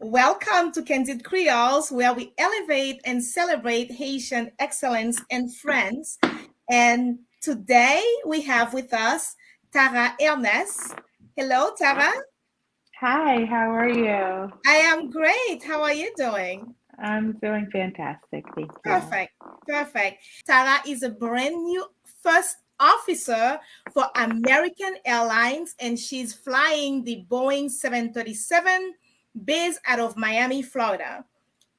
Welcome to Candid Creoles, where we elevate and celebrate Haitian excellence and friends. And today we have with us Tarah Ernest. Hello, Tarah. Hi, how are you? I am great. How are you doing? I'm doing fantastic, thank you. Perfect. Perfect. Tarah is a brand new first officer for American Airlines, and she's flying the Boeing 737 based out of Miami, Florida.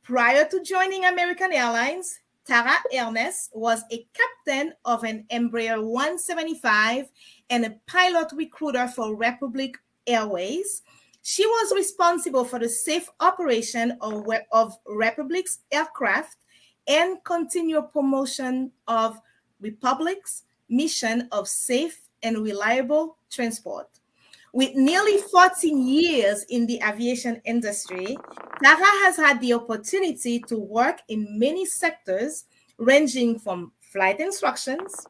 Prior to joining American Airlines, Tarah Ernest was a captain of an Embraer 175 and a pilot recruiter for Republic Airways. She was responsible for the safe operation of Republic's aircraft and continued promotion of Republic's mission of safe and reliable transport. With nearly 14 years in the aviation industry, Tara has had the opportunity to work in many sectors, ranging from flight instructions,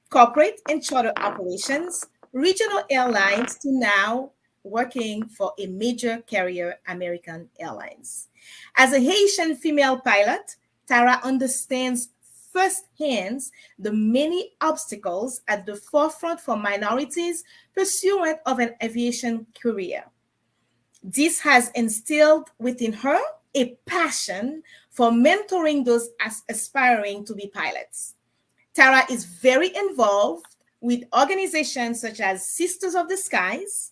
corporate and charter operations, regional airlines, to now working for a major carrier, American Airlines. As a Haitian female pilot, Tara understands firsthand the many obstacles at the forefront for minorities pursuant of an aviation career. This has instilled within her a passion for mentoring those aspiring to be pilots. Tara is very involved with organizations such as Sisters of the Skies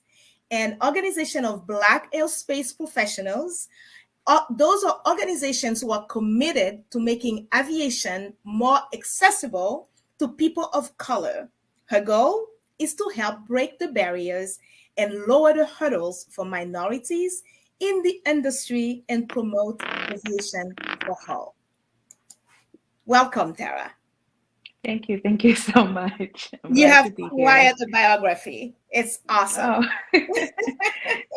and Organization of Black Aerospace Professionals. Those are organizations who are committed to making aviation more accessible to people of color. Her goal is to help break the barriers and lower the hurdles for minorities in the industry and promote aviation for all. Welcome, Tara. Thank you so much. I'm You glad have to be here. quite a biography. It's awesome. Oh,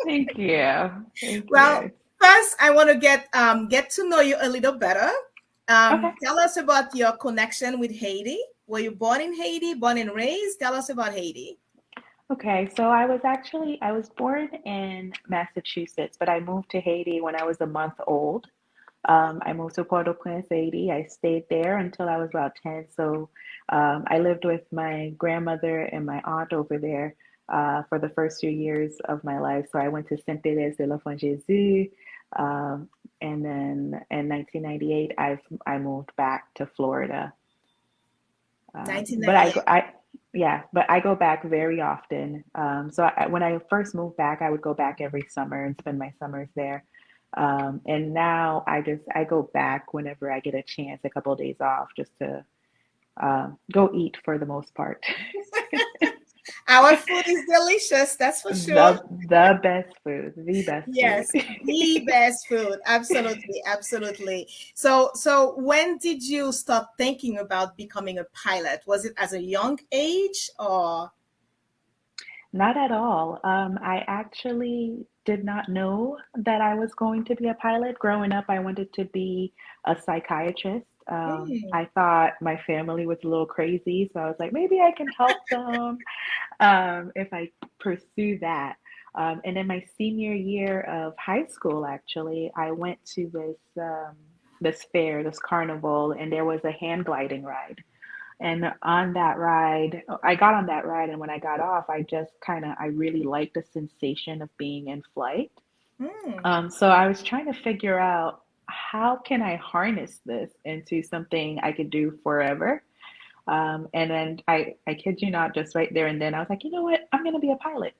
thank you. Thank Well, you. first, I want to get to know you a little better. Okay. Tell us about your connection with Haiti. Were you born in Haiti, born and raised? Tell us about Haiti. Okay, so I was born in Massachusetts, but I moved to Haiti when I was a month old. I moved to Port-au-Prince, Haiti. I stayed there until I was about 10. So I lived with my grandmother and my aunt over there for the first few years of my life. So I went to Saint Thérèse de l'Enfant Jésus. Um, and then in 1998, I moved back to Florida. But 1998. yeah, but I go back very often. When I first moved back, I would go back every summer and spend my summers there. And now I go back whenever I get a chance, a couple of days off, just to go eat for the most part. Our food is delicious, that's for sure. The best food, the best food. Yes, the best food. Absolutely, absolutely. So when did you start thinking about becoming a pilot? Was it as a young age or? Not at all. I actually did not know that I was going to be a pilot. Growing up, I wanted to be a psychiatrist. Hmm. I thought my family was a little crazy, so I was like, maybe I can help them if I pursue that. And in my senior year of high school, actually, I went to this fair, this carnival, and there was a hand gliding ride. And on that ride, I got on that ride, and when I got off, I really liked the sensation of being in flight. Hmm. So I was trying to figure out how can I harness this into something I could do forever. And then I kid you not, just right there and then I was like, you know what? I'm going to be a pilot.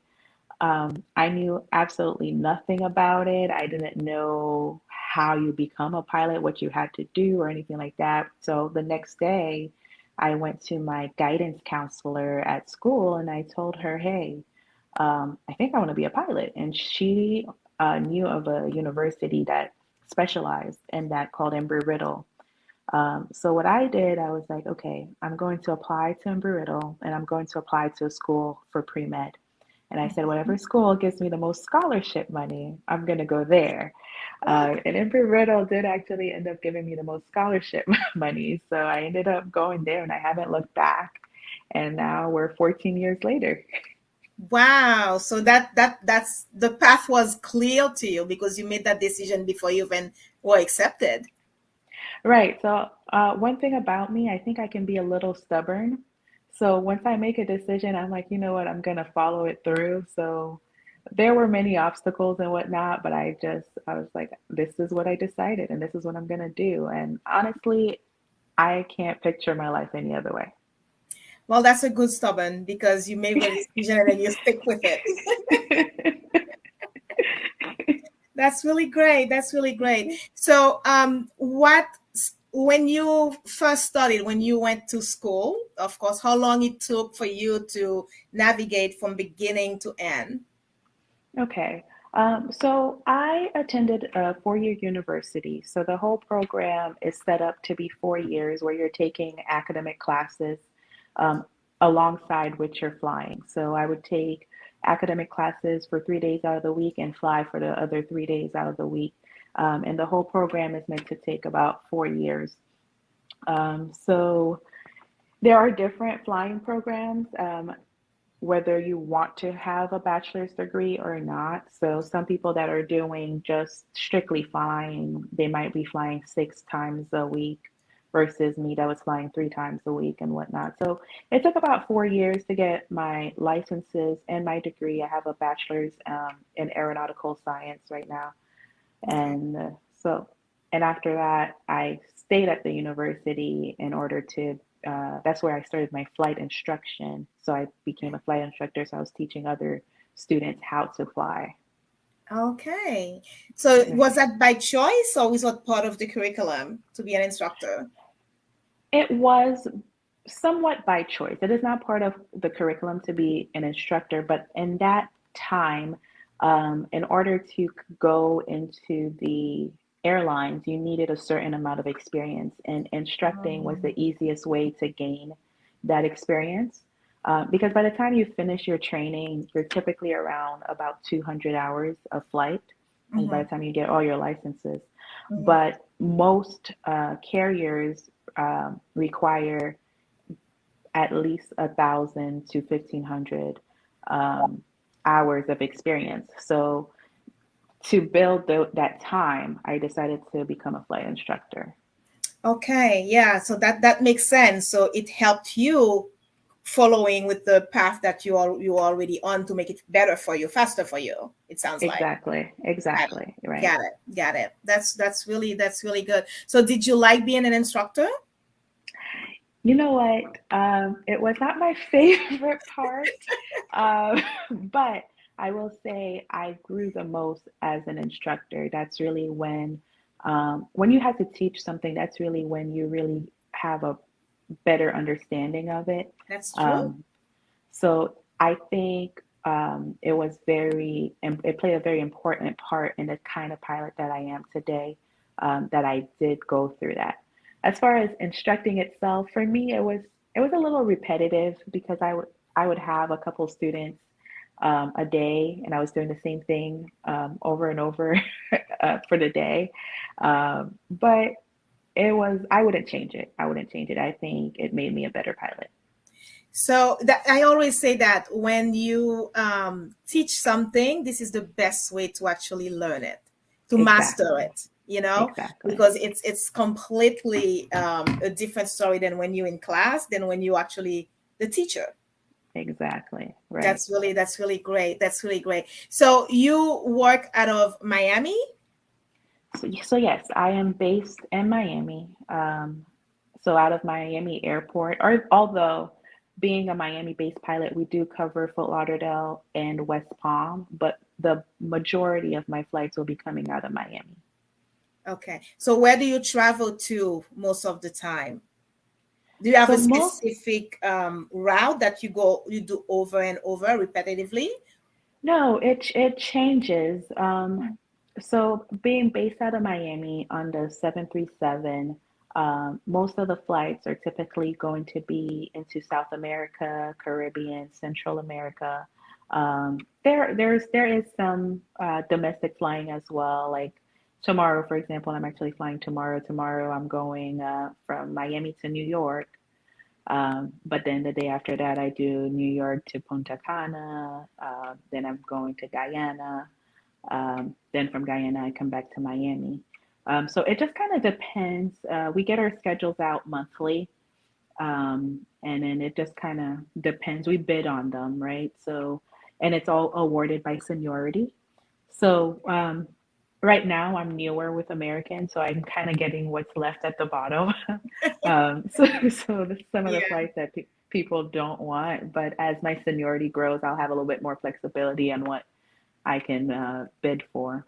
I knew absolutely nothing about it. I didn't know how you become a pilot, what you had to do, or anything like that. So the next day, I went to my guidance counselor at school and I told her, hey, I think I want to be a pilot. And she knew of a university that specialized in that called Embry-Riddle. So what I did, I was like, okay, I'm going to apply to Embry-Riddle and I'm going to apply to a school for pre-med. And I said, whatever school gives me the most scholarship money, I'm going to go there. And Embry-Riddle did actually end up giving me the most scholarship money. So I ended up going there and I haven't looked back. And now we're 14 years later. Wow. So that's the path was clear to you because you made that decision before you even were accepted. Right. So, one thing about me, I think I can be a little stubborn. So once I make a decision, I'm like, you know what, I'm gonna follow it through. So there were many obstacles and whatnot, but I was like, this is what I decided, and this is what I'm gonna do. And honestly, I can't picture my life any other way. Well, that's a good stubborn because you made the decision and then you stick with it. That's really great. That's really great. So, when you first started, when you went to school, of course, how long it took for you to navigate from beginning to end? Okay. So I attended a four-year university. So the whole program is set up to be 4 years where you're taking academic classes um, alongside which you're flying. So I would take academic classes for 3 days out of the week and fly for the other 3 days out of the week. And the whole program is meant to take about 4 years. So there are different flying programs. Whether you want to have a bachelor's degree or not. So some people that are doing just strictly flying, they might be flying 6 times a week versus me that was flying 3 times a week and whatnot. So it took about 4 years to get my licenses and my degree. I have a bachelor's in aeronautical science right now. Okay. And so, and after that, I stayed at the university in order to, that's where I started my flight instruction. So I became a flight instructor. So I was teaching other students how to fly. Okay. So was Right. that by choice or was it part of the curriculum to be an instructor? It was somewhat by choice. It is not part of the curriculum to be an instructor, but in that time, in order to go into the airlines, you needed a certain amount of experience, and instructing was the Um, easiest way to gain that experience. Because by the time you finish your training, you're typically around about 200 hours of flight, and by mhm, the time you get all your licenses. mhm. But most carriers require at least 1,000 to 1,500 um, hours of experience. So to build that time, I decided to become a flight instructor. Okay, yeah, so that makes sense. So it helped you following with the path that you are already on to make it better for you, faster for you. It sounds like. Exactly, Got exactly, it. right. Got it. Got it. That's really good. So did you like being an instructor? You know what? It was not my favorite part, um, but I will say I grew the most as an instructor. That's really when you have to teach something, that's really when you really have a better understanding of it. That's true. Um, so I think it played a very important part in the kind of pilot that I am today, that I did go through that. As far as instructing itself, for me, it was a little repetitive because I would have a couple students a day, and I was doing the same thing over and over for the day. But I wouldn't change it. I wouldn't change it. I think it made me a better pilot. So that I always say that when you teach something, this is the best way to actually learn it, to master Exactly. it. You know, Exactly. because it's completely a different story than when you're in class, than when you actually the teacher. Exactly. Right. That's really great. That's really great. So you work out of Miami? So yes, I am based in Miami. So out of Miami Airport, or although being a Miami-based pilot, we do cover Fort Lauderdale and West Palm, but the majority of my flights will be coming out of Miami. Okay. So where do you travel to most of the time? Do you have So a most specific route that you do over and over repetitively? No, it changes. So being based out of Miami on the 737, most of the flights are typically going to be into South America, Caribbean, Central America. There is some domestic flying as well. Like tomorrow, for example, I'm actually flying tomorrow. Tomorrow, I'm going from Miami to New York. But then the day after that, I do New York to Punta Cana. Then I'm going to Guyana. Then from Guyana, I come back to Miami. So it just kind of depends. We get our schedules out monthly. And then it just kind of depends. We bid on them, right? So, and it's all awarded by seniority. So, right now I'm newer with American, so I'm kind of getting what's left at the bottom. Some of the Yeah. flights that people don't want, but as my seniority grows, I'll have a little bit more flexibility on what I can bid for.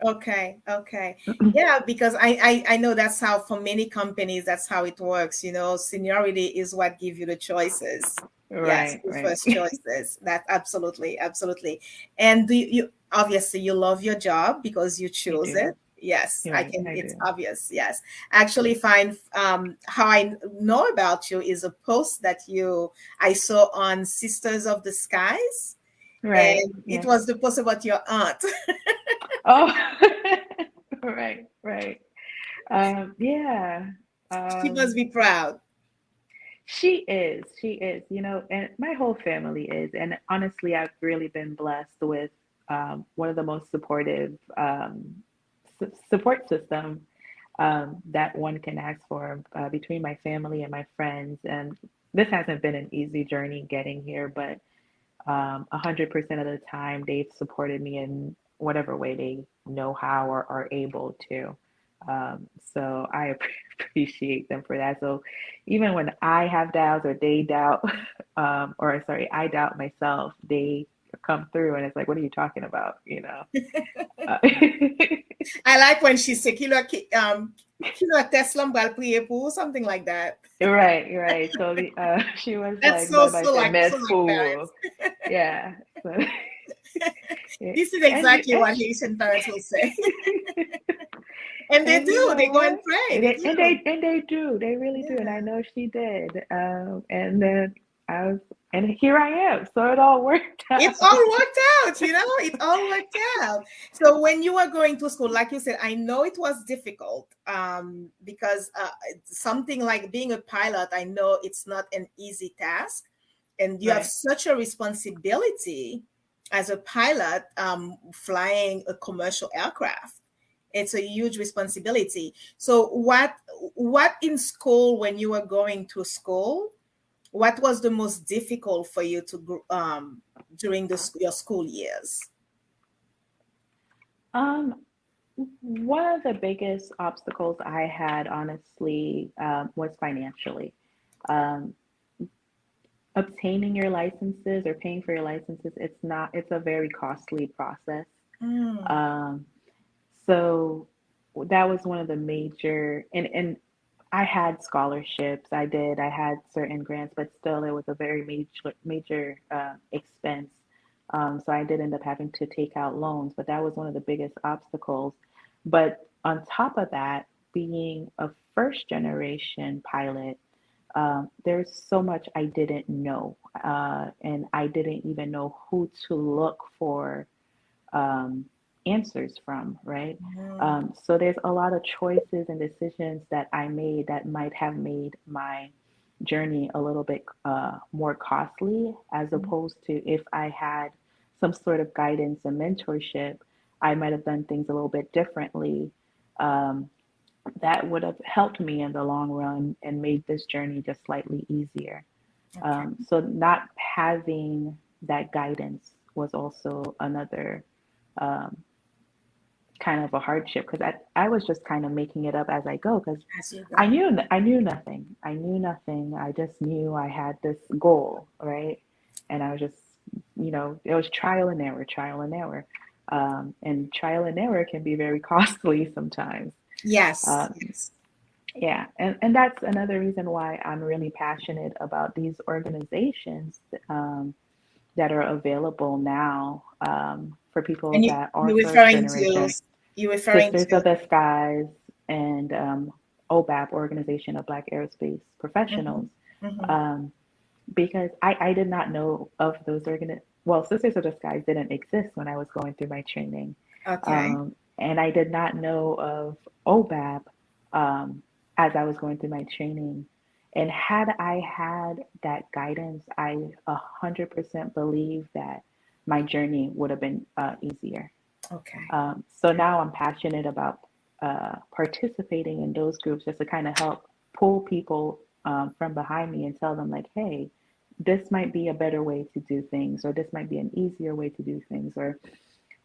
Okay, okay. Yeah, because I know that's how for many companies that's how it works, you know, seniority is what give you the choices. Yes, Right, the right. first choices. That absolutely, absolutely. And do you obviously you love your job because you I chose do. it. Yes, You're I right, can, I it's do. obvious. Yes. Actually find how I know about you is a post that you I saw on Sisters of the Skies, Right, and it yes. was the post about your aunt. Oh, right, right. Yeah. She must Um, be proud. she is, and my whole family is. And honestly, I've really been blessed with one of the most supportive support system that one can ask for between my family and my friends. And this hasn't been an easy journey getting here, but 100% of the time they've supported me in whatever way they know how or are able to. So I appreciate them for that. So even when I have doubts or they doubt, or sorry, I doubt myself, they come through and it's like, what are you talking about? I like when she say kilo Tesla mbal priye pour something like that. Right, right. So she was That's like, but I said, so Miss like Fool. parents. Yeah. So, yeah. This is and exactly and what Haitian parents will say. And they And you do. know They go and what? pray. And They they, and do. they and they do. They really do. And I Yeah. know she did. And then I was, and here I am. So it all worked It out. all worked out, you know, it all worked out. So when you were going to school, like you said, I know it was difficult because something like being a pilot, I know it's not an easy task. And you have Right. such a responsibility as a pilot flying a commercial aircraft. It's a huge responsibility. So what in school when you were going to school, what was the most difficult for you to during your school years? Um, One of the biggest obstacles I had, honestly, was financially. Um, Obtaining your licenses or paying for your licenses, it's a very costly process. Mm, Um, So that was one of the major, and I had scholarships. I had certain grants, but still it was a very major expense. So I did end up having to take out loans, but that was one of the biggest obstacles. But on top of that, being a first generation pilot, there's so much I didn't know, and I didn't even know who to look for um, answers from, right? mm, So there's a lot of choices and decisions that I made that might have made my journey a little bit more costly, as mm, opposed to if I had some sort of guidance and mentorship, I might have done things a little bit differently. Um, that would have helped me in the long run and made this journey just slightly easier. okay. So not having that guidance was also another um, kind of a hardship because I was just kind of making it up as I go because As you go. I knew nothing. I knew nothing. I just knew I had this goal, right? And I was just, it was trial and error. And trial and error can be very costly sometimes. Yes, Um, yes. yeah, and that's another reason why I'm really passionate about these organizations um, that are available now for people And that are you're first referring to generation. you're referring Sisters to of the Skies and OBAP, Organization of Black Aerospace mhm, Professionals, mhm. um, because I did not know of those well, Sisters of the Skies didn't exist when I was going through my training, Okay. and I did not know of OBAP as I was going through my training. And had I had that guidance, I 100% believe that my journey would have been easier. Okay. So now I'm passionate about participating in those groups just to kind of help pull people from behind me and tell them, like, hey, this might be a better way to do things, or this might be an easier way to do things, or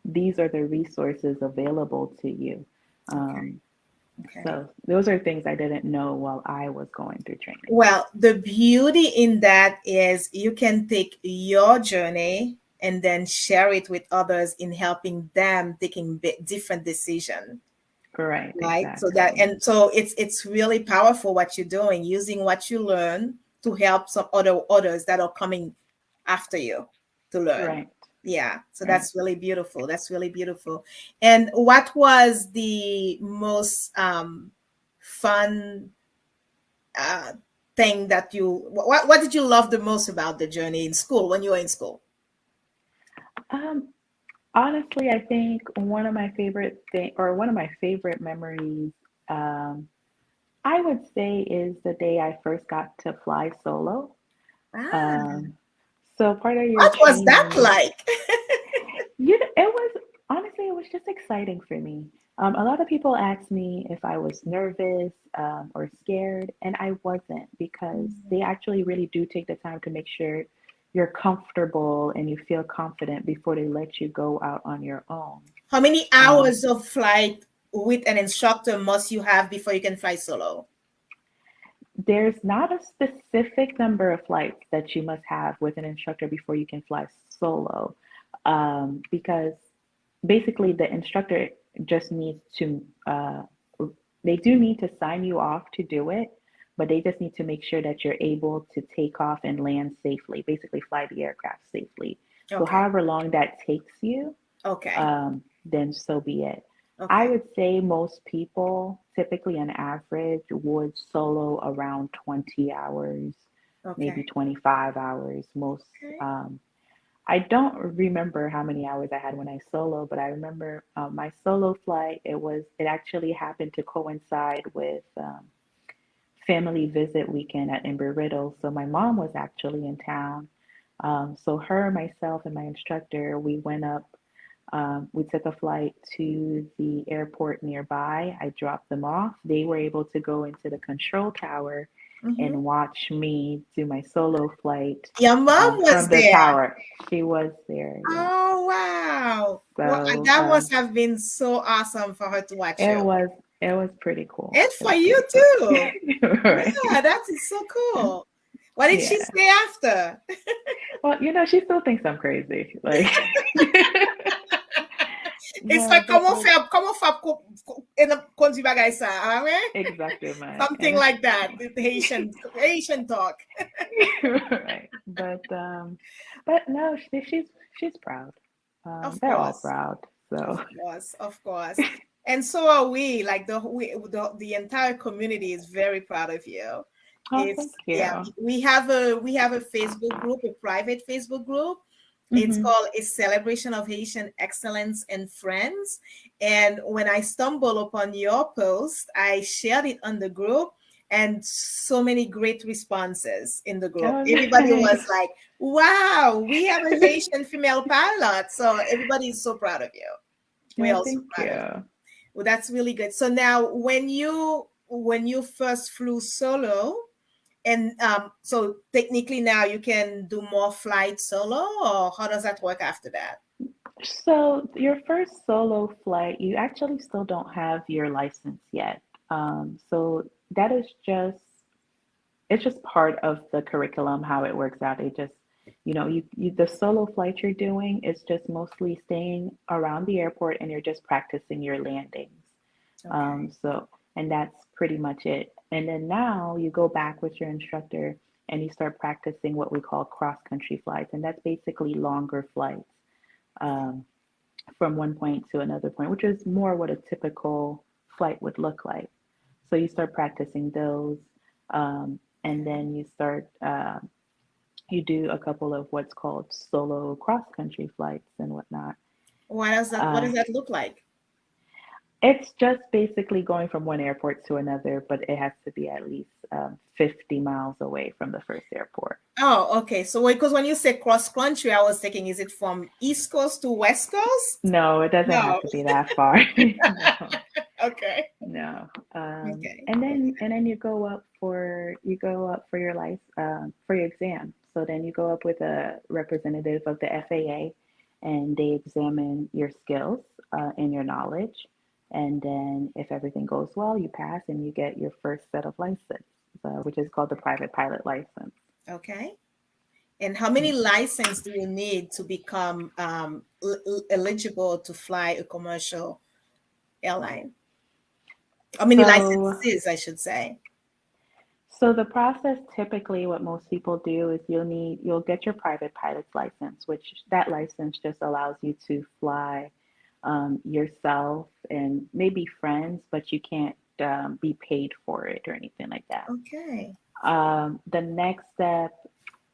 these are the resources available to you. Okay. Um, Okay. so those are things I didn't know while I was going through training. Well, the beauty in that is you can take your journey and then share it with others in helping them taking different decision, Right, right? So that, exactly. and so it's really powerful what you're doing, using what you learn to help some others that are coming after you to learn. Right, Yeah, so right. that's really beautiful. That's really beautiful. And what was the most fun uh, thing that what did you love the most about the journey in school when you were in school? Um, Honestly, I think one of my favorite memories, um, I would say, is the day I first got to fly solo. Ah, Um, so part of your what was that training, like? it was honestly, it was just exciting for me. A lot of people asked me if I was nervous or scared, and I wasn't, because they actually really do take the time to make sure you're comfortable and you feel confident before they let you go out on your own. How many Um, hours of flight with an instructor must you have before you can fly solo? there's not a specific number of flights that you must have with an instructor before you can fly solo, because basically the instructor just needs to, they do need to sign you off to do it, but they just need to make sure that you're able to take off and land safely, basically fly the aircraft safely. So, Okay. however long that takes you, Okay. then so be it. I Okay. would say most people, typically on average, would solo around 20 hours, maybe Okay. 25 hours. Most, Okay. um, I don't remember how many hours I had when I solo, but I remember my solo flight. It actually happened to coincide with family visit weekend at Embry-Riddle. So my mom was actually in town. So her, myself, and my instructor, we went up. We took a flight to the airport nearby. I dropped them off. They were able to go into the control tower and Mm-hmm. watch me do my solo flight Your mom was from the there. tower. She was there, yeah. Oh wow. Well, So that must have been so awesome for her to watch it you. was it was pretty cool. And It for was you pretty too. cool. Right. Yeah, that is so cool. What did she Yeah. say after? Well, she still thinks I'm crazy. Like, It's no, like but comment faire conduit bagay sa, ah, ouais? exactly, man. And Something like that. The Haitian talk. right. But no, she's proud. Of They're all course. proud. So, Of course. Of course. And so are we. Like the entire community is very proud of you. oh, thank It's yeah. you. We have a Facebook group, a private Facebook group. It's Hmm. called A Celebration of Haitian Excellence and Friends. And when I stumbled upon your post, I shared it on the group, and so many great responses in the group. Oh, Everybody was nice. like, wow, we have a Haitian female pilot. So everybody is so proud of you. We're No, also thank proud of you. you. Well, that's really good. So now when you first flew solo, and so technically now you can do more flights solo, or how does that work after that? So, your first solo flight, you actually still don't have your license yet. So that is just it's just part of the curriculum how it works out. It just you the solo flight you're doing is just mostly staying around the airport, and you're just practicing your landings. Okay. So, and that's pretty much it. And then now you go back with your instructor and you start practicing what we call cross country flights, and that's basically longer flights, um, from one point to another point, which is more what a typical flight would look like. So you start practicing those, and Okay. then you do a couple of what's called solo cross country flights and whatnot. What does that Uh, look like? It's just basically going from one airport to another, but it has to be at least 50 miles away from the first airport. Oh, okay. So because when you say cross country, I was thinking, is it from East Coast to West Coast? No, it doesn't No. have to be that far. No, Okay. no. Okay. And then you go up for your for your exam. So then you go up with a representative of the FAA, and they examine your skills and your knowledge. And then if everything goes well, you pass and you get your first set of license, which is called the private pilot license. Okay. And how many license do you need to become eligible to fly a commercial airline? How many So licenses, I should say? So the process typically what most people do is you'll get your private pilot's license, which that license just allows you to fly yourself and maybe friends, but you can't be paid for it or anything like that. Okay. The next step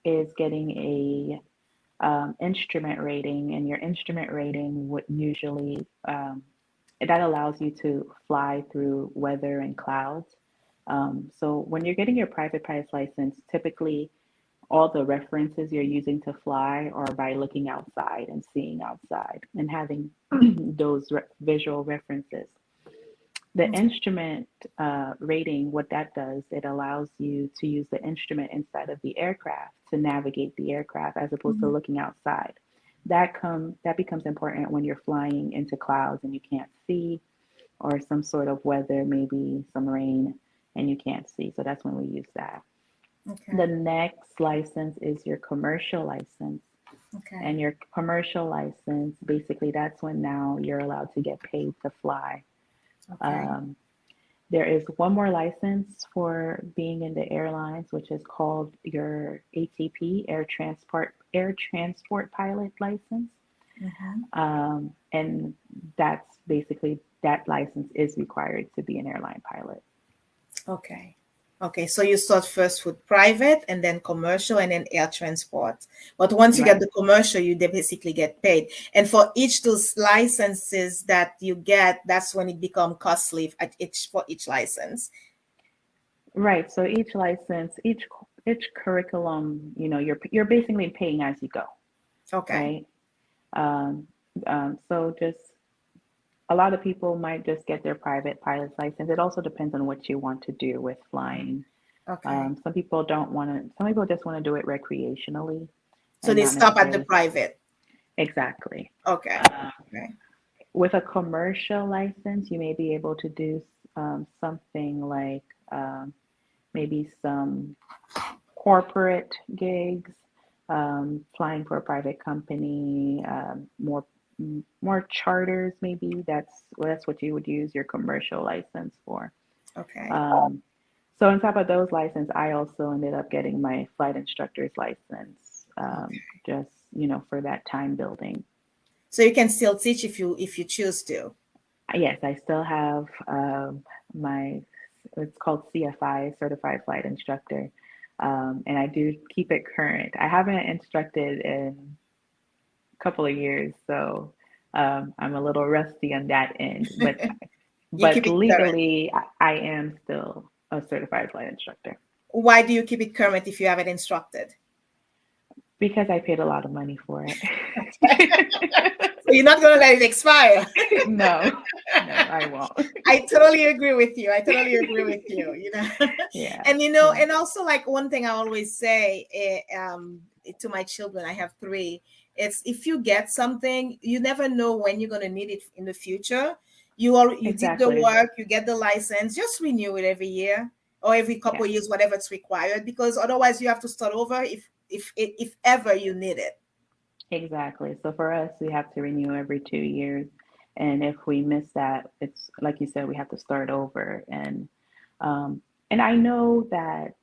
is getting a instrument rating, and your instrument rating would usually that allows you to fly through weather and clouds. So when you're getting your private pilot's license, typically all the references you're using to fly are by looking outside and seeing outside and having those visual references. The instrument rating, what that does, it allows you to use the instrument inside of the aircraft to navigate the aircraft as opposed to Mhm. looking outside. That becomes important when you're flying into clouds and you can't see, or some sort of weather, maybe some rain, and you can't see. So that's when we use that. The Okay. next license is your commercial license. Okay. And your commercial license, basically, that's when now you're allowed to get paid to fly. Okay. Um, there is one more license for being in the airlines, which is called your ATP, Air Transport Pilot License. Mhm. And that's basically that license is required to be an airline pilot. Okay. Okay. So you start first with private and then commercial and then air transport. But once you get Right. the commercial, you basically get paid. And for each those licenses that you get, that's when it become costly at each for each license. Right. So each license, each curriculum, you're basically paying as you go, Okay. right? Um, so just a lot of people might just get their private pilot's license. It also depends on what you want to do with flying. Okay. Some people don't want to. Some people just want to do it recreationally So and they not stop at the necessarily. private. Exactly. Okay. Um, Okay. with a commercial license, you may be able to do something like maybe some corporate gigs, flying for a private company, more charters maybe. That's what you would use your commercial license for. Okay. Um, so on top of those license, I also ended up getting my flight instructor's license, Okay. just for that time building. So you can still teach if you choose to. Yes, I still have my, it's called CFI, Certified Flight Instructor, and I do keep it current. I haven't instructed in a couple of years, so I'm a little rusty on that end. But You keep but it current. legally, I am still a certified flight instructor Why do you keep it current if you haven't instructed? because I paid a lot of money for it. So you're not going to let it expire. No, no, I won't. I totally agree with you. I totally agree with you. Yeah, And yeah, and also like one thing I always say to my children, I have three. It's if you get something, you never know when you're going to need it in the future. You did the exactly. work, you get the license, just renew it every year or every couple Yeah. of years, whatever it's required, because otherwise you have to start over if ever you need it. Exactly. So for us, we have to renew every 2 years. And if we miss that, it's like you said, we have to start over. Um, and I know that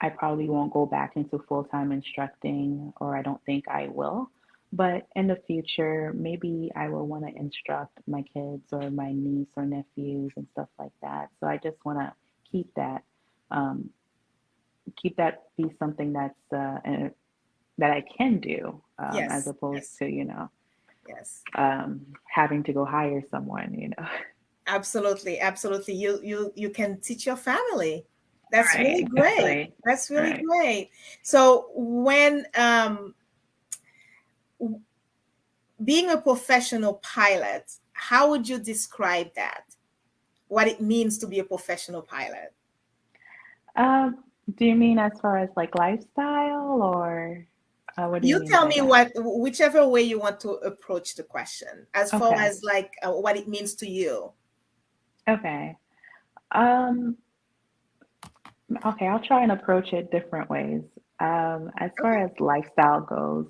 I probably won't go back into full-time instructing, or I don't think I will. But in the future, maybe I will want to instruct my kids or my niece or nephews and stuff like that. So I just want to keep that, um, keep that be something that I can do, as Yes, opposed yes. to. Yes. having to go hire someone, you know. Absolutely, absolutely. You can teach your family. That's Right, really great. exactly. That's really Right. great. So when being a professional pilot, how would you describe that? What it means to be a professional pilot? Um, do you mean as far as like lifestyle or what do you You mean tell by me that? what, whichever way you want to approach the question, as far Okay. as like what it means to you. Okay. Um, okay, I'll try and approach it different ways. As far Okay. as lifestyle goes,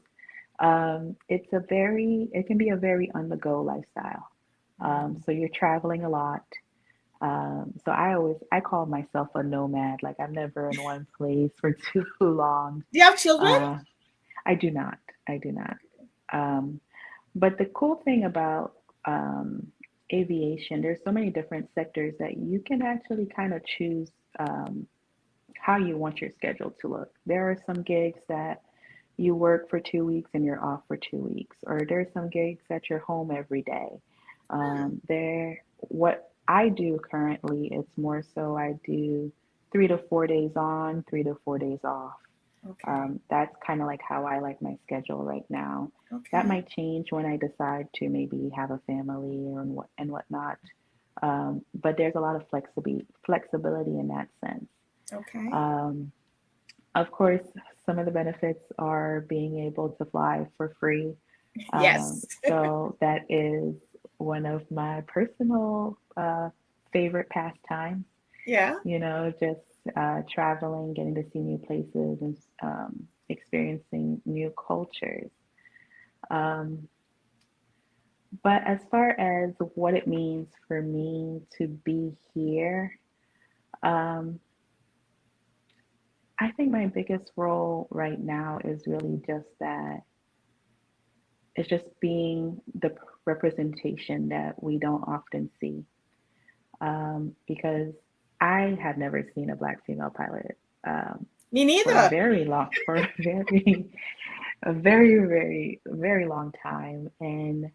it can be a very on the go lifestyle. Mm. So you're traveling a lot. So I call myself a nomad. Like I'm never in one place for too long. Do you have children? Uh, I do not. I do not. Um, but the cool thing about um, aviation, there's so many different sectors that you can actually kind of choose um, how you want your schedule to look. There are some gigs that you work for 2 weeks and you're off for 2 weeks, or there's some gigs that you're home every day. What I do currently, it's more so I do 3 to 4 days on, 3 to 4 days off. Okay. That's kind of like how I like my schedule right now. That Okay. might change when I decide to maybe have a family or and whatnot. But there's a lot of flexibility in that sense. Okay. Um, of course, some of the benefits are being able to fly for free. Yes. So that is one of my personal favorite pastimes, Yeah. you know, just traveling, getting to see new places and experiencing new cultures. Um, but as far as what it means for me to be here, um, I think my biggest role right now is really just that it's just being the representation that we don't often see. Because I had never seen a black female pilot Me for a neither. very long, for a very long time, and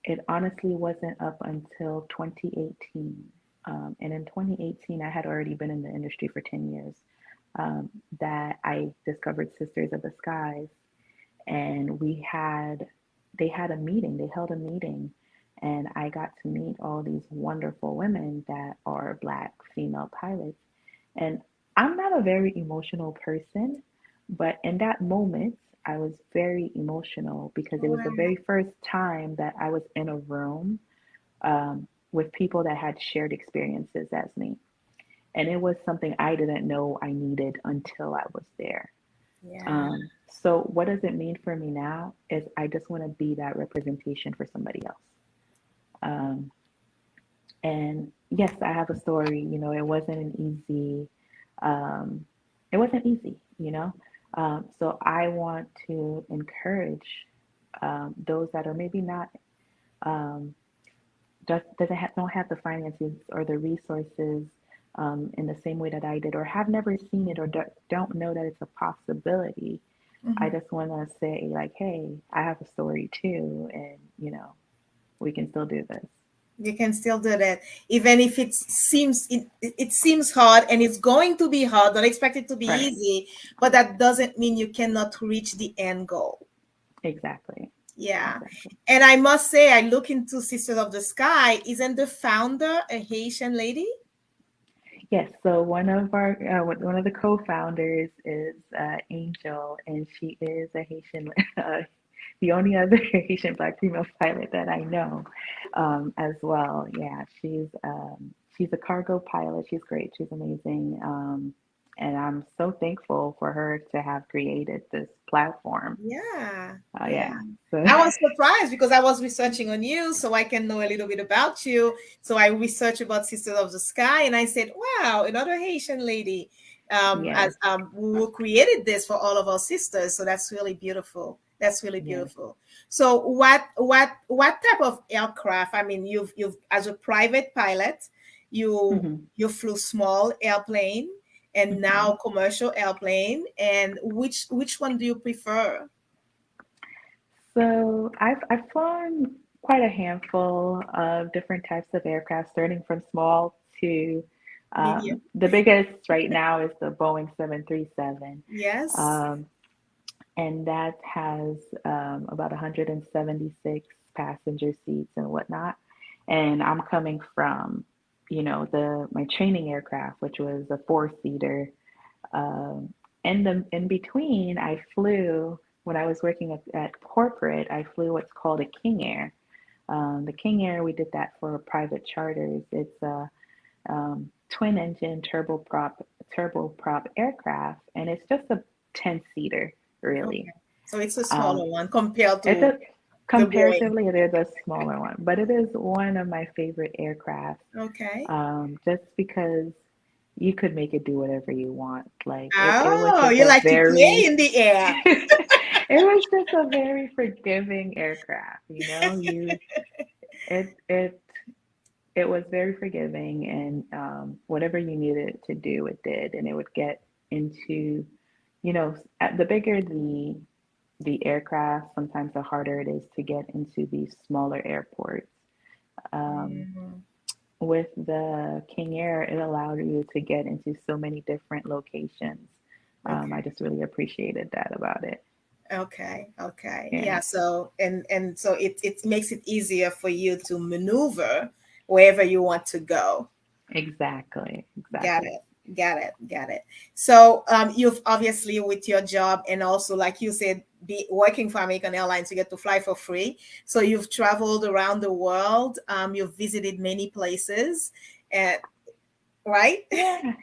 it honestly wasn't up until 2018. And in 2018, I had already been in the industry for 10 years. That I discovered Sisters of the Skies, and they had a meeting, they held a meeting, and I got to meet all these wonderful women that are black female pilots. And I'm not a very emotional person, but in that moment I was very emotional because it was the Wow. very first time that I was in a room with people that had shared experiences as me, and it was something I didn't know I needed until I was there. Yeah. So what does it mean for me now is I just want to be that representation for somebody else. Um, and yes, I have a story. You know, um, it wasn't easy. You know, so I want to encourage those that are maybe not um, don't have the finances or the resources in the same way that I did, or have never seen it, or don't know that it's a possibility. I Mhm. just want to say, like, hey, I have a story too, and we can still do this. You can still do that, even if it seems hard, and it's going to be hard. Don't expect it to be Right. easy, but that doesn't mean you cannot reach the end goal. Exactly. Yeah. Exactly. And I must say, I look into Sisters of the Sky. Isn't the founder a Haitian lady? Yes. So one of the co-founders is Angel, and she is a Haitian, the only other Haitian Black female pilot that I know, as well. Yeah, she's a cargo pilot. She's great. She's amazing. And I'm so thankful for her to have created this platform. Yeah. Yeah. Yeah. So I was surprised because I was researching on you so I can know a little bit about you. So I researched about Sisters of the Sky, and I said, wow, another Haitian lady yes, as who created this for all of our sisters. So that's really beautiful. That's really yes. beautiful. So what type of aircraft? I mean, you've as a private pilot, you Hmm. you flew small airplane and Hmm. now commercial airplane. And which one do you prefer? So I've flown quite a handful of different types of aircraft, starting from small to Medium. the biggest right now is the Boeing 737. Yes. Um, and that has about 176 passenger seats and whatnot. And I'm coming from, the my training aircraft, which was a four-seater. Um, in between, I flew when I was working at corporate. I flew what's called a King Air. The King Air, we did that for private charters. It's a twin engine turboprop aircraft, and it's just a 10-seater, really. Okay. So it's a Um, smaller one compared it's to a the Boeing. Comparatively, it is a smaller one, but it is one of my favorite aircraft. Okay. Just because you could make it do whatever you want. Like it was Oh, just you a like to play very in the air. it was just a very forgiving aircraft, it it it was very forgiving, and whatever you needed it to do, it did, and it would get into, the bigger the aircraft, sometimes the harder it is to get into these smaller airports. Um, Mm, with the King Air, it allowed you to get into so many different locations. I okay. just really appreciated that about it. Okay. Okay. Yeah, Yeah. So and so it makes it easier for you to maneuver wherever you want to go. exactly, Got exactly. it. Got it. Got it. So you've obviously with your job and also like you said, be working for American Airlines, you get to fly for free. So you've traveled around the world. You've visited many places, and right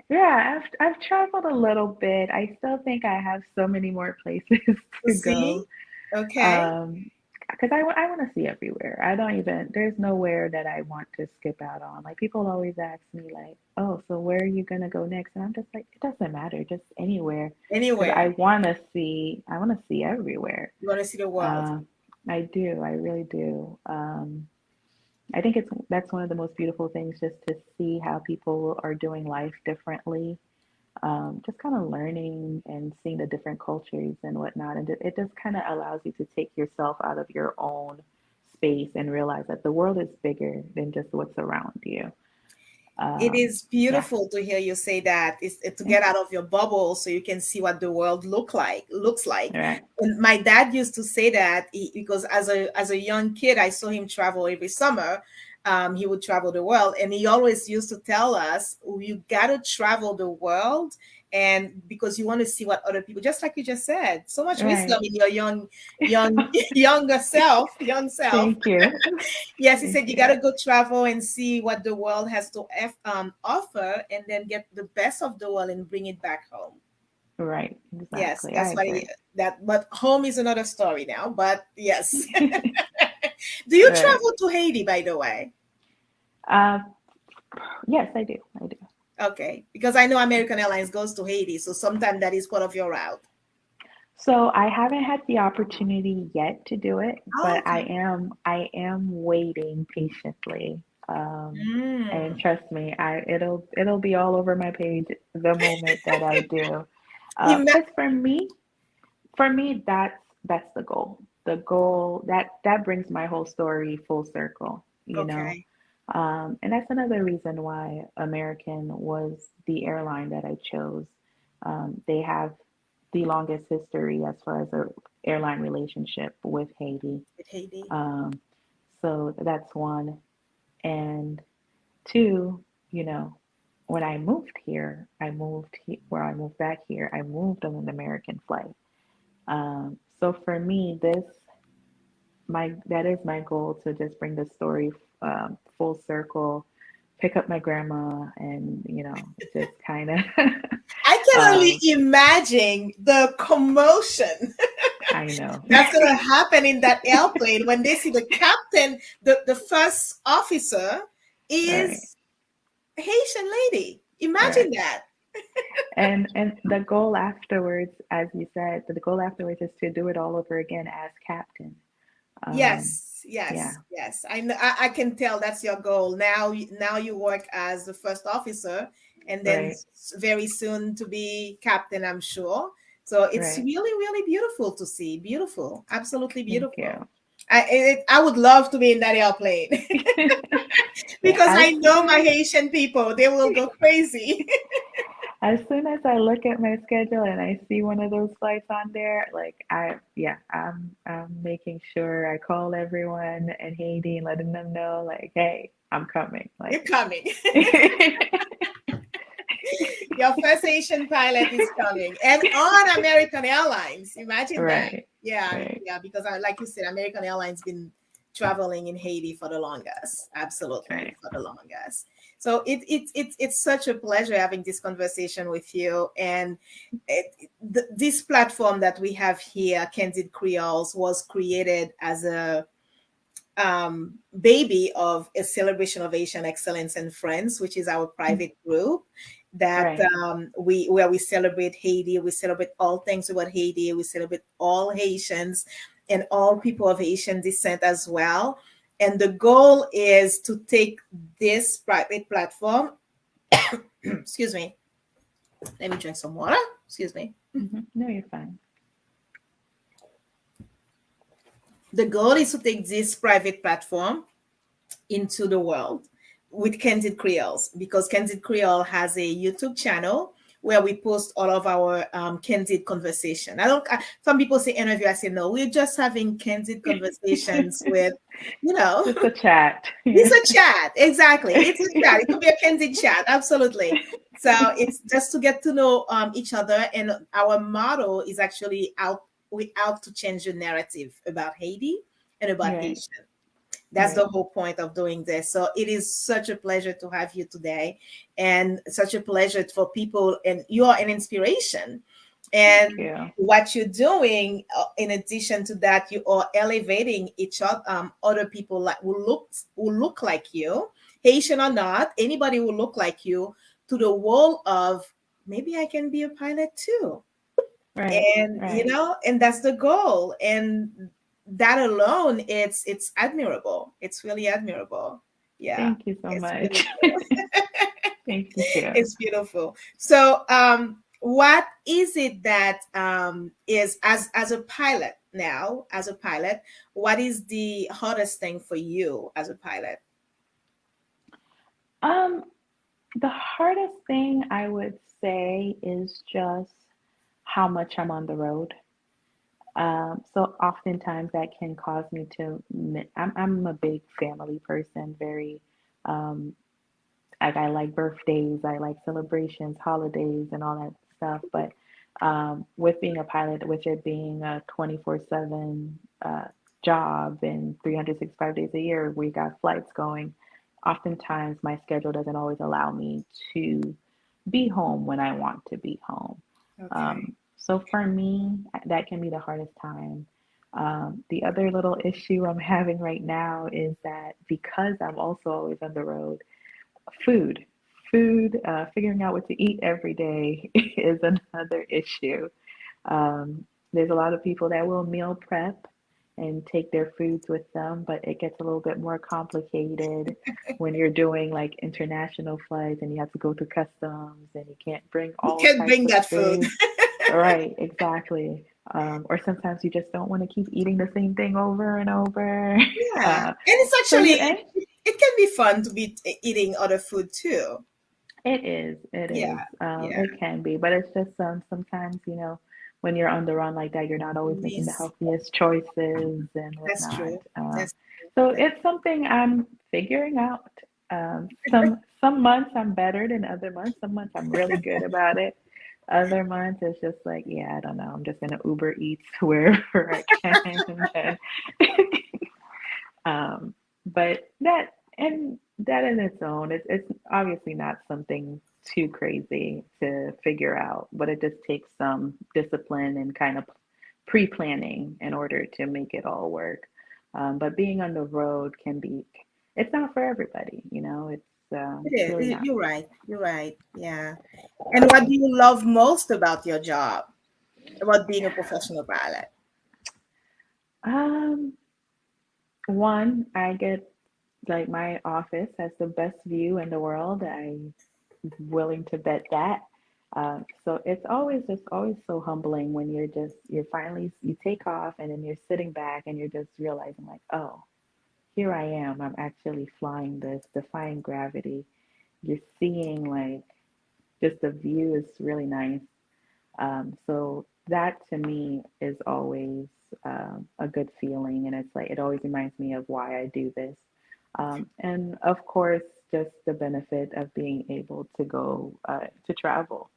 Yeah. I've traveled a little bit. I still think I have so many more places to to go. see. Okay. Um, because I want to see everywhere. I don't even, there's nowhere that I want to skip out on. Like people always ask me like, oh, so where are you gonna go next? And I'm just like, it doesn't matter, just anywhere, because Anywhere I want to see everywhere. you want to see the world. Uh, I do, I really do. I think that's one of the most beautiful things, just to see how people are doing life differently, just kind of learning and seeing the different cultures and whatnot. And it just kind of allows you to take yourself out of your own space and realize that the world is bigger than just what's around you. It is Yeah, beautiful to hear you say that. It's to yeah, get out of your bubble so you can see what the world looks like. right, And my dad used to say that because as a young kid, I saw him travel every summer. He would travel the world, and he always used to tell us, "You gotta travel the world." And because you want to see what other people, just like you just said, so much wisdom right. in your young, young self. Thank you. Yes, he Thank said you got you. to go travel and see what the world has to offer, and then get the best of the world and bring it back home. Right, Yes, exactly. I that's what agree. that. But home is another story now. But yes, do you Right. travel to Haiti, by the way? Uh, yes, I do. I do. Okay, because I know American Airlines goes to Haiti, so sometimes that is part of your route. So I haven't had the opportunity yet to do it, Oh, but I okay. am I am waiting patiently. And Mm. trust me, it'll be all over my page the moment that I do. Ima- Because for me that's the goal. The goal that brings my whole story full circle, you know. okay, And that's another reason why American was the airline that I chose. They have the longest history as far as a airline relationship with Haiti. with Haiti. Um, so that's one. And two, you know, when I moved here, where I moved back here, I moved on an American flight. So for me, my that is my goal, to just bring the story full circle, pick up my grandma, and just kind of I can only um, imagine the commotion I know. that's going to happen in that airplane when they see the captain, the first officer Right, is a Haitian lady. right. Imagine that. And the goal afterwards, as you said, the goal afterwards is to do it all over again as captain. Um, Yes, yeah, yes, yes. I know. I can tell that's your goal. Now you work as the first officer, and then right. very soon to be captain, I'm sure. So it's Right. really, really beautiful to see. Beautiful, absolutely Thank beautiful. you. I would love to be in that airplane Yeah, because I know my Haitian people, they will go crazy. as soon as I look at my schedule and I see one of those flights on there, like I'm making sure I call everyone in Haiti and letting them know, like, hey, I'm coming. You're Like, coming. Your first Asian pilot is coming, and on American Airlines. Imagine that. right, Yeah, right, yeah. Because like you said, American Airlines been traveling in Haiti for the longest. Absolutely, right. for the longest. So it's such a pleasure having this conversation with you. And this platform that we have here, Candid Creoles, was created as a baby of a celebration of Asian excellence and friends, which is our Mm, private group that right, we where we celebrate Haiti, we celebrate all things about Haiti, we celebrate all Haitians and all people of Haitian descent as well. And the goal is to take this private platform, excuse me, let me drink some water. Excuse me. No, you're fine. The goal is to take this private platform into the world with Candid Creoles, because Candid Creole has a YouTube channel where we post all of our candid conversation. I don't. Some people say interview. I say no. We're just having candid conversations with, you know, Just a chat. it's Yeah. a chat. Exactly, it's a chat. It could be a candid chat. Absolutely. So it's just to get to know each other, and our motto is actually out. We out to change the narrative about Haiti and about Right, Haitian. That's the right. whole point of doing this. So it is such a pleasure to have you today, and such a pleasure for people. And you are an inspiration. Thank And you. what you're doing, in addition to that, you are elevating each other, other people like who look like you, Haitian or not, anybody who look like you, to the wall of maybe I can be a pilot too. Right, And right. and that's the goal. And that alone, it's admirable. It's really admirable. Yeah, Thank you so it's much. beautiful. Thank you. It's beautiful. So what is it that is, as a pilot now, as a pilot, what is the hardest thing for you as a pilot? Um, the hardest thing I would say is just how much I'm on the road. So oftentimes that can cause me to, I'm a big family person, very, um, like I like birthdays, I like celebrations, holidays, and all that stuff. But with being a pilot, with it being a 24/7 job and 365 days a year, we got flights going. Oftentimes, my schedule doesn't always allow me to be home when I want to be home. Okay. So for me, that can be the hardest time. The other little issue I'm having right now is that because I'm also always on the road, food, figuring out what to eat every day is another issue. There's a lot of people that will meal prep and take their foods with them, but it gets a little bit more complicated when you're doing like international flights and you have to go through customs and you can't bring You all can types bring of that food. food. Right, exactly. Or sometimes you just don't want to keep eating the same thing over and over. Yeah, and Uh, it's so you actually, end it can be fun to be eating other food too. It is. It Yeah, is. yeah. It can be, but it's just sometimes, when you're on the run like that, you're not always making the Miss, healthiest choices and that's whatnot. true. That's true. So That's it's something I'm figuring out. Some months I'm better than other months. Some months I'm really good about it. Other months it's just like, yeah, I don't know. I'm just gonna Uber Eats wherever I can, and um, but that in its own, it's obviously not something too crazy to figure out, but it just takes some discipline and kind of pre-planning in order to make it all work. But being on the road can be, it's not for everybody, it's it really is. not. You're right. You're right. Yeah. And what do you love most about your job? About being a professional pilot? Um, One, I get like my office has the best view in the world. I'm willing to bet that. So it's always just always so humbling when you're finally you take off and then you're sitting back and you're just realizing like, oh, here I am. I'm actually flying this, defying gravity. You're seeing like just the view is really nice. So that to me is always a good feeling, and it's like it always reminds me of why I do this. And of course, just the benefit of being able to go to travel.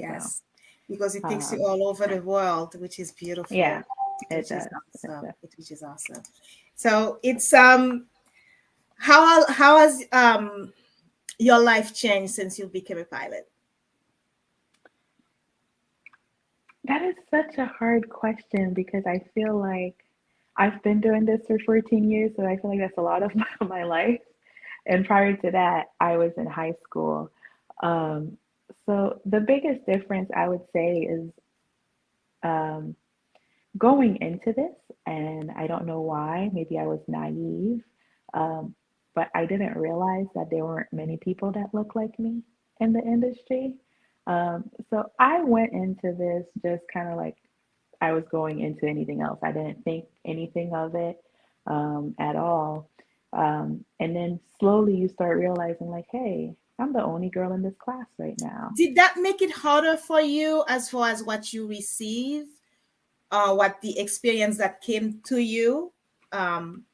So Yes, because it takes you um, all over the world, which is beautiful, yeah, it which is does. It awesome, does. which is awesome. So it's how has your life changed since you became a pilot? That is such a hard question because I feel like I've been doing this for 14 years, so I feel like that's a lot of my life. And prior to that, I was in high school. Um, so the biggest difference I would say is um, going into this, and I don't know why, maybe I was naive, um, but I didn't realize that there weren't many people that look like me in the industry. So I went into this just kind of like I was going into anything else. I didn't think anything of it at all. And then slowly you start realizing, like, hey, I'm the only girl in this class right now. Did that make it harder for you as far as what you receive, what the experience that came to you, um,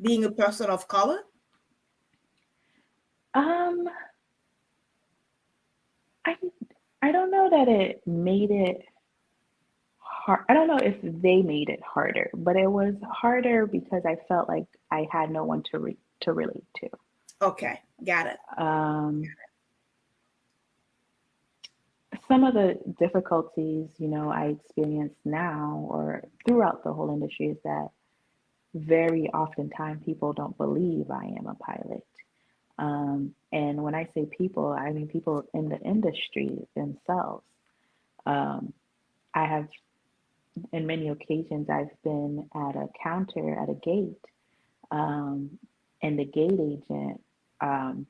being a person of color? Um, I I don't know that it made it hard. I don't know if they made it harder, but it was harder because I felt like I had no one to relate to. Okay, got it. Um, some of the difficulties, I experience now or throughout the whole industry is that very oftentimes people don't believe I am a pilot. And when I say people, I mean people in the industry themselves. Um, I have, in many occasions, I've been at a counter at a gate, um, and the gate agent um,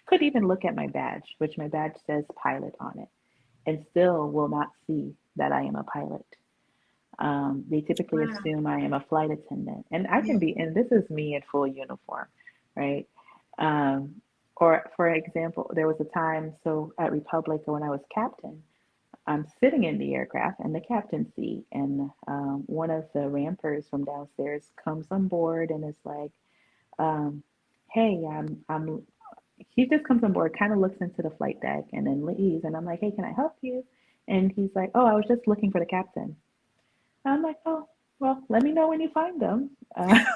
could even look at my badge, which my badge says pilot on it, and still will not see that I am a pilot. They typically Wow. assume I am a flight attendant, and I Yeah. can be, and this is me in full uniform, right? Um, or for example, there was a time, so at Republic when I was captain, I'm sitting in the aircraft in the captain seat, and one of the rampers from downstairs comes on board and is like, um, "Hey, I'm." He just comes on board, kind of looks into the flight deck, and then leaves. And I'm like, "Hey, can I help you?" And he's like, "Oh, I was just looking for the captain." I'm like, "Oh, well, let me know when you find them." Um,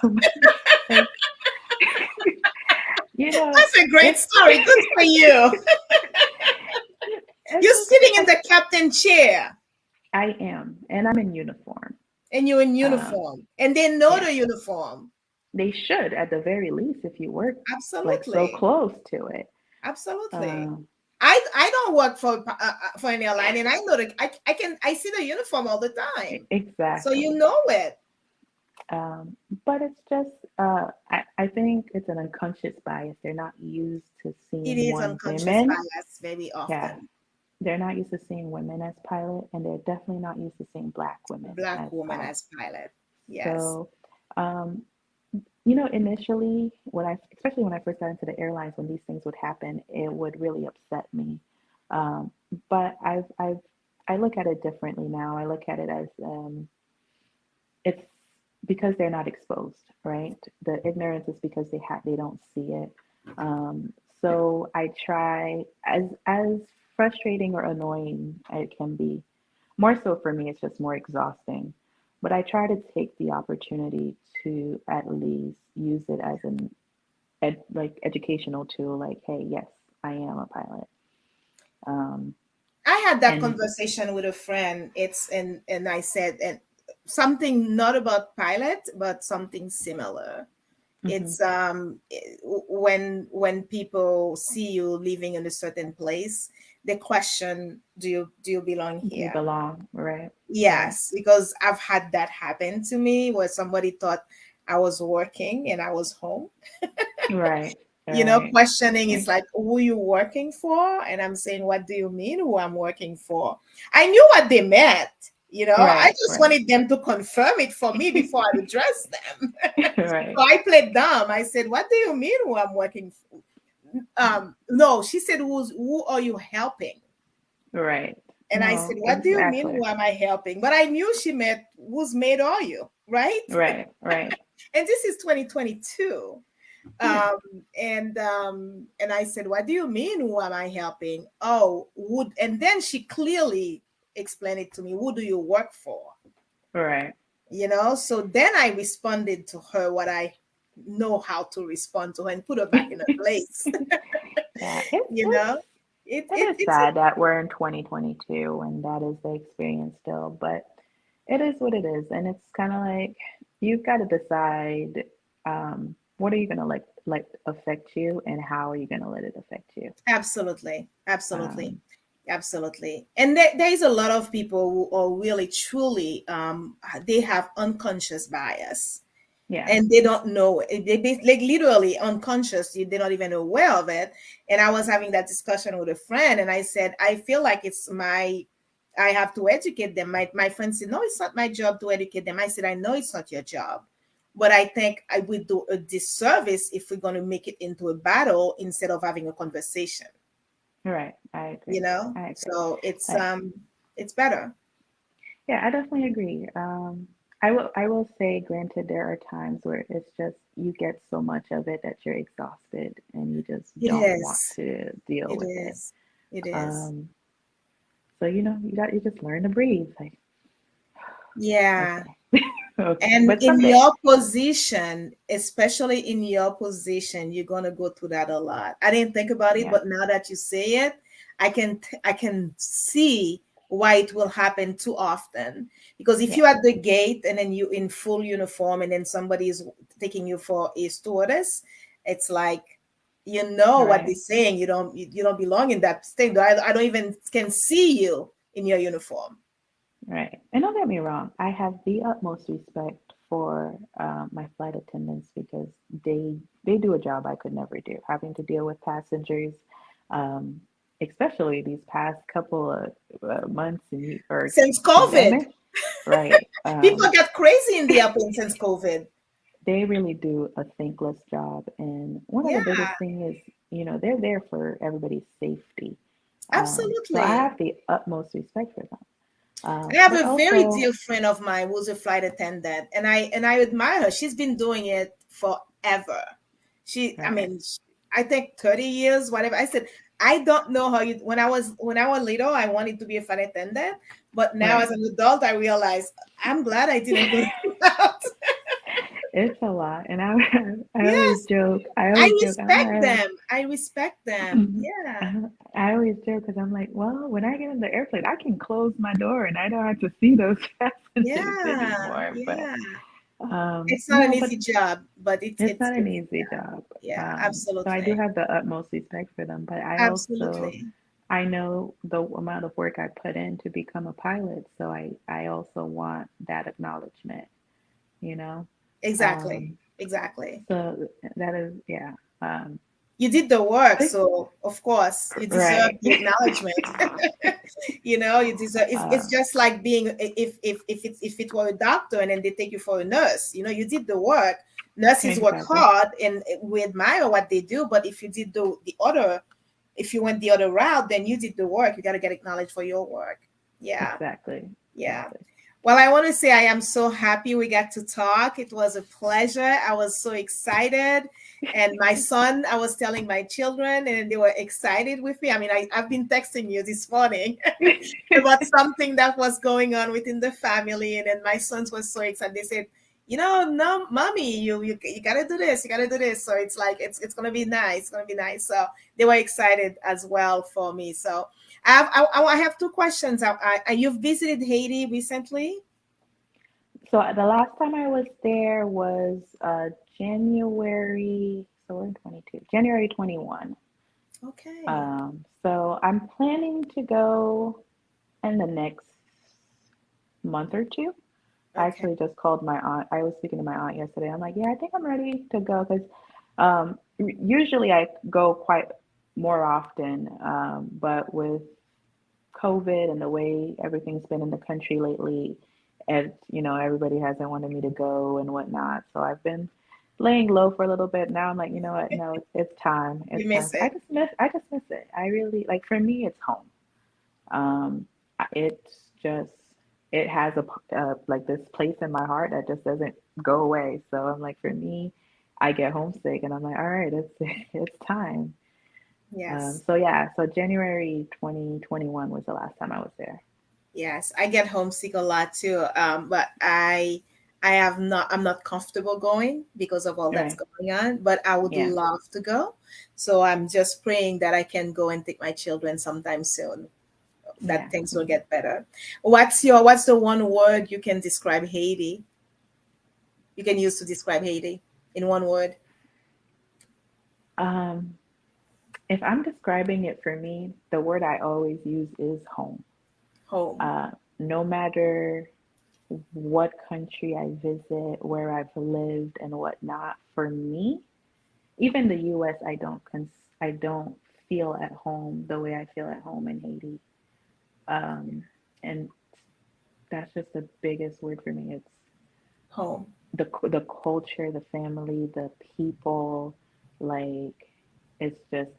like, you know, That's a great it's story. Good for you. it's You're just sitting in like the captain chair I am, and I'm in uniform. and you're in Um, uniform, and they know yeah, the uniform. they should at the very least if you work like so Absolutely. close to it. Absolutely. Um, I don't work for an airline, and I know that I see the uniform all the time, so you exactly. know it. But it's just I think it's an unconscious bias. They're not used to It seeing is one unconscious women. bias very Yeah, often. they're not used to seeing women as pilot, and they're definitely not used to seeing black women Black as woman pilot. as pilot. Yes. So, um, initially, especially when I first got into the airlines, when these things would happen, it would really upset me. Um, but I look at it differently now. I look at it as it's because they're not exposed, right? The ignorance is because they don't see it. So I try as frustrating or annoying it can be. More so for me, it's just more exhausting. But I try to take the opportunity to at least use it as an like educational tool. Like, hey, yes, I am a pilot. Um, I had that and conversation with a friend. And I said and something not about pilot, but something similar. mhm, It's when people see you living in a certain place, they question, do you belong do you here? belong? Right, right, Yes, because I've had that happen to me where somebody thought I was working and I was home. right. Right. Questioning is like, who you working for? And I'm saying, what do you mean who I'm working for? I knew what they meant. I Right. just Right. wanted them to confirm it for me before I address them. Right. So I played dumb. I said, what do you mean who I'm working for? No, she said, who are you helping? Right. And I said, No, what do you mean exactly. who am I helping? But I knew she meant whose maid are you, right? Right. Right. And this is 2022. Yeah. um and I said, what do you mean who am I helping? Oh, would and then she clearly explained it to me, who do you work for? Right. So then I responded to her what I know how to respond to her and put her back in her place. Yeah. you know It is it's sad that we're in 2022 and that is the experience still, but it is what it is. And it's kind of like you've got to decide what are you going to let affect you and how are you going to let it affect you. absolutely, absolutely, Um, absolutely. And there is a lot of people who are really truly they have unconscious bias, yeah. and they don't know it. Like literally unconscious, they're not even aware of it. And I was having that discussion with a friend, and I said, I feel like I have to educate them. My friend said, no, it's not my job to educate them. I said, I know it's not your job, but I think I would do a disservice if we're going to make it into a battle instead of having a conversation. Right. I agree. I agree. So it's Like, it's better. yeah, I definitely agree. I will say, granted, there are times where it's just you get so much of it that you're exhausted and you just It don't want is. to deal It with it. is. It is. Um, so you just learn to breathe. Like, Yeah. okay, okay, And but in someday, your position, especially in your position, you're gonna go through that a lot. I didn't think about it, yeah, but now that you say it, I can see why it will happen too often. Because if yeah, you're at the gate and then you in full uniform and then somebody is taking you for a stewardess, it's like what they're right, saying. You don't belong in that thing. I don't even can see you in your uniform. right. And don't get me wrong, I have the utmost respect for my flight attendants because they do a job I could never do, having to deal with passengers, um, especially these past couple of months or Since COVID. pandemic, right? People get crazy in the airplane since COVID. They really do a thankless job. And one of the Yeah, biggest thing is, they're there for everybody's safety. So I absolutely. have the utmost respect for them. I have But a very also, dear friend of mine who's a flight attendant, and I admire her. She's been doing it forever. I right, mean, I think 30 years, whatever. I said, I don't know how you. When I was little, I wanted to be a flight attendant, but now as right. an adult, I realize I'm glad I didn't go that route. It's a lot. And I, I always Yes, joke, I I always joke, respect them. I respect them. Yeah. I always joke because I'm like, well, when I get in the airplane, I can close my door and I don't have to see those passengers Yeah, anymore. But yeah. It's not an no, but easy job, but it's not an it's easy job. yeah, So I do absolutely. have the utmost respect for them, but Absolutely. I know the amount of work I put in to become a pilot, so I also want that acknowledgement, you know. Exactly. Um, Exactly. so that is, yeah. Um, You did the work, but- so of course you deserve right. the acknowledgement. You deserve uh, it's just like being if it were a doctor and then they take you for a nurse, you did the work. Nurses work exactly, hard and we admire what they do, but if you did if you went the other route, then you did the work. You got to get acknowledged for your work. Yeah. exactly, Yeah. exactly. Well, I want to say I am so happy we got to talk. It was a pleasure. I was so excited. And my son, I was telling my children, and they were excited with me. I mean, I've been texting you this morning about something that was going on within the family. And then my sons were so excited. They said, no, mommy, you gotta do this, you gotta do this. So it's like it's gonna be nice. It's gonna be nice. So they were excited as well for me. So I have two questions. You've visited Haiti recently? So the last time I was there was January. So we're in 22, January 21. Okay. So I'm planning to go in the next month or two. I Okay. actually just called my aunt. I was speaking to my aunt yesterday. I'm like, yeah, I think I'm ready to go because usually I go quite more often, but with COVID and the way everything's been in the country lately, and everybody hasn't wanted me to go and whatnot. So I've been laying low for a little bit. Now I'm like, you know what? No, it's time. It's You time. miss it. I just miss it. I really like. For me, it's home. It's just it has like this place in my heart that just doesn't go away. So I'm like, for me, I get homesick, and I'm like, all right, it's it's time. Yes. So yeah, so January 2021 was the last time I was there. Yes, I get homesick a lot too. But I'm not comfortable going because of all that's Right. going on, but I would Yeah. love to go. So I'm just praying that I can go and take my children sometime soon, that Yeah. things will Yeah. get better. What's the one word you can describe Haiti? You can use to describe Haiti in one word? Um, if I'm describing it for me, the word I always use is home. Home. Uh, no matter what country I visit, where I've lived and whatnot, for me, even the US, I don't feel at home the way I feel at home in Haiti. Um, and that's just the biggest word for me. It's Home. the culture, the family, the people, like it's just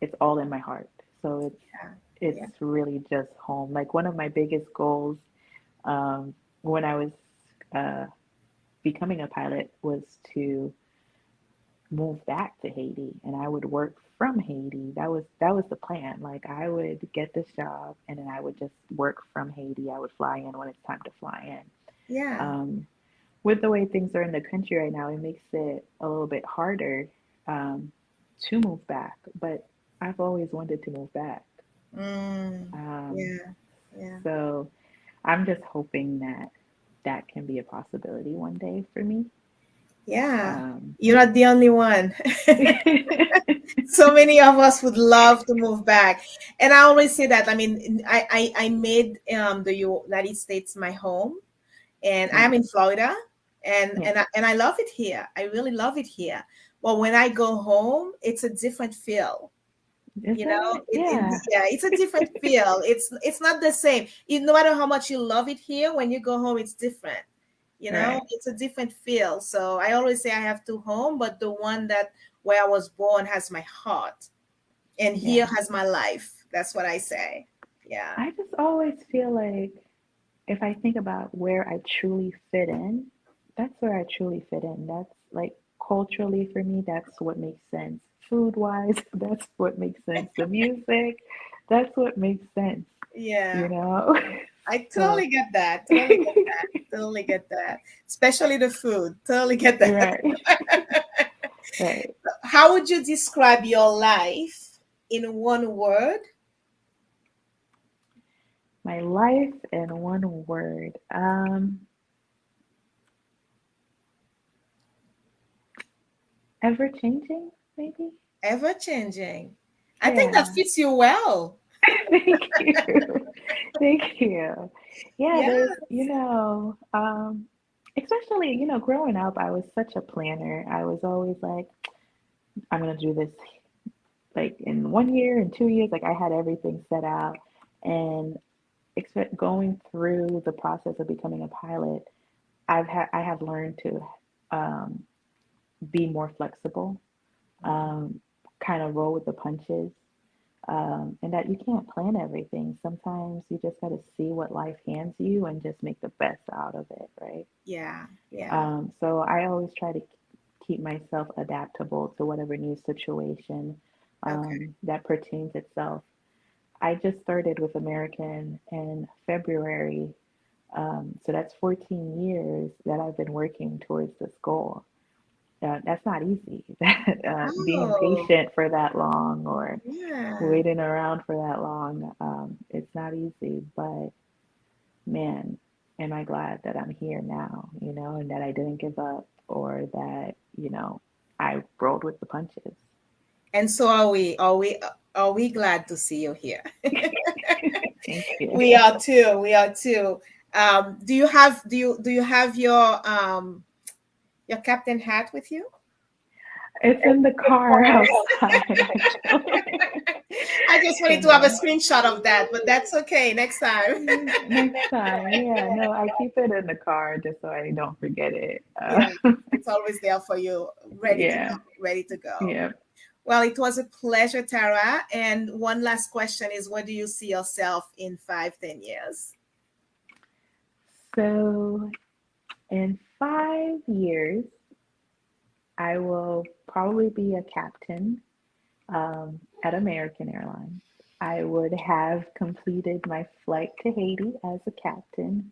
it's all in my heart. So Yeah. it's Yeah. really just home. Like one of my biggest goals um, when I was uh, becoming a pilot was to move back to Haiti, and I would work from Haiti. That was the plan. Like I would get this job, and then I would just work from Haiti. I would fly in when it's time to fly in. Yeah. With the way things are in the country right now, it makes it a little bit harder um, to move back. But I've always wanted to move back. Mm, Um, yeah. Yeah. so I'm just hoping that that can be a possibility one day for me. Yeah. Um, You're not the only one. So many of us would love to move back, and I always say that. I mean, I made the United States my home, and yeah, I'm in Florida, yeah, and I love it here. I really love it here. But when I go home, it's a different feel. is You know, it? Yeah, yeah, it's a different feel. It's not the same. No matter how much you love it here, when you go home, it's different. You know, right. it's a different feel. So I always say I have two home, but the one that where I was born has my heart, and here Yeah. has my life. That's what I say. Yeah. I just always feel like if I think about where I truly fit in, that's where I truly fit in. That's like culturally for me, that's what makes sense. Food wise, that's what makes sense. The music, that's what makes sense, Yeah. you know? I So, totally get that. Totally get that. Totally get that. Especially the food. Totally get that. right, right. How would you describe your life in one word? My life in one word. Ever changing, maybe? Ever changing. I think that Yeah. fits you well. Thank you. Thank you. Yeah, Yeah. there's, especially, growing up, I was such a planner. I was always like, I'm gonna do this like in 1 year, in 2 years, like I had everything set out. And expect going through the process of becoming a pilot, I have learned to um, be more flexible, um, kind of roll with the punches. And that you can't plan everything. Sometimes you just got to see what life hands you and just make the best out of it, right? Yeah. Yeah. So I always try to keep myself adaptable to whatever new situation Okay. that pertains itself. I just started with American in February. So that's 14 years that I've been working towards this goal. That's not easy. Being Oh, patient for that long or yeah. waiting around for that long. It's not easy, but man, am I glad that I'm here now, and that I didn't give up or that, I rolled with the punches. And so are we. Are we glad to see you here? Thank you. We are too. We are too. Do you have your captain hat with you? It's in the car outside, actually. I just wanted to have a Yeah. screenshot of that, but that's okay. Next time. Next time. Yeah, no, I keep it in the car just so I don't forget it. Yeah, it's always there for you, ready to go, Yeah, ready to go. yeah. Well, it was a pleasure, Tara. And one last question is, what do you see yourself in 5, 10 years? So in 5 years, I will probably be a captain at American Airlines. I would have completed my flight to Haiti as a captain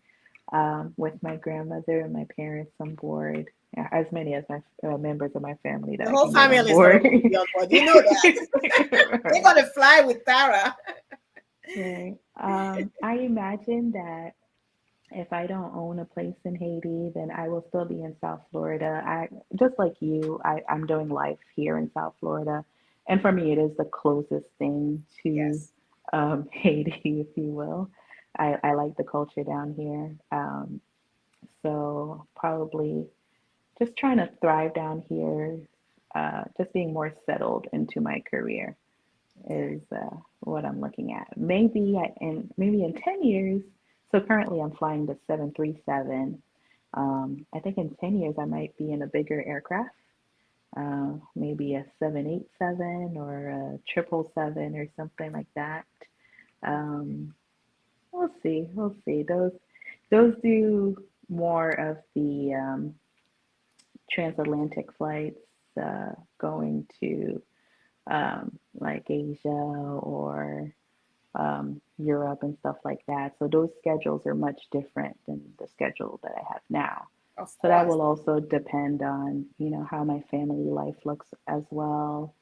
with my grandmother and my parents on board, as many as my members of my family that The I whole can get on family is going board. to be on board. You know that. They're Right, going to fly with Tara. right. I imagine that if I don't own a place in Haiti, then I will still be in South Florida. I just like you, I'm doing life here in South Florida, and for me, it is the closest thing to Yes. Haiti, if you will. I like the culture down here, so probably just trying to thrive down here, just being more settled into my career Okay. is what I'm looking at. Maybe in 10 years. So currently I'm flying the 737. I think in 10 years I might be in a bigger aircraft, maybe a 787 or a 777 or something like that. Um, we'll see. We'll see. Those do more of the transatlantic flights, going to like Asia or Europe and stuff like that. So those schedules are much different than the schedule that I have now. Of So that course. will also depend on, how my family life looks as well.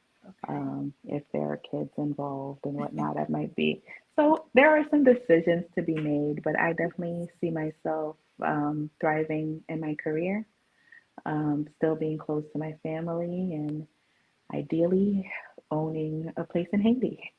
Okay. If there are kids involved and whatnot, it might be. So there are some decisions to be made, but I definitely see myself thriving in my career, still being close to my family, and ideally owning a place in Haiti.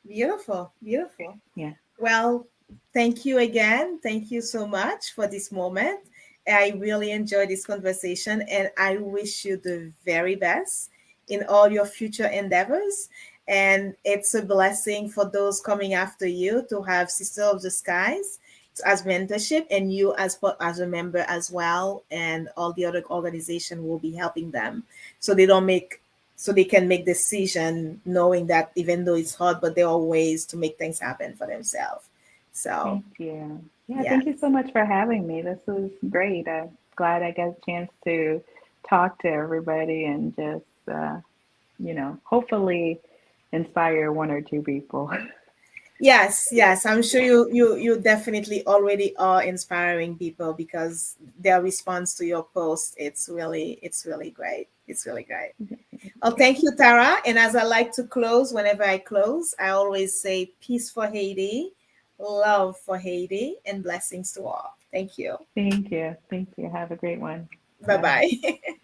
Beautiful. Beautiful. Yeah. Well, thank you again. Thank you so much for this moment. I really enjoyed this conversation and I wish you the very best in all your future endeavors. And it's a blessing for those coming after you to have Sister of the Skies as mentorship and you as a member as well. And all the other organization will be helping them so they don't make so they can make decision knowing that even though it's hard, but there are ways to make things happen for themselves. So Thank you. Yeah, yeah, thank you so much for having me. This was great. I'm glad I got a chance to talk to everybody and just, hopefully inspire one or two people. yes, yes, I'm sure you definitely already are inspiring people because their response to your post, it's really great. It's really great. Oh, thank you, Tara. And as I like to close, whenever I close, I always say peace for Haiti, love for Haiti, and blessings to all. Thank you. Thank you. Thank you. Have a great one. Bye Bye. bye.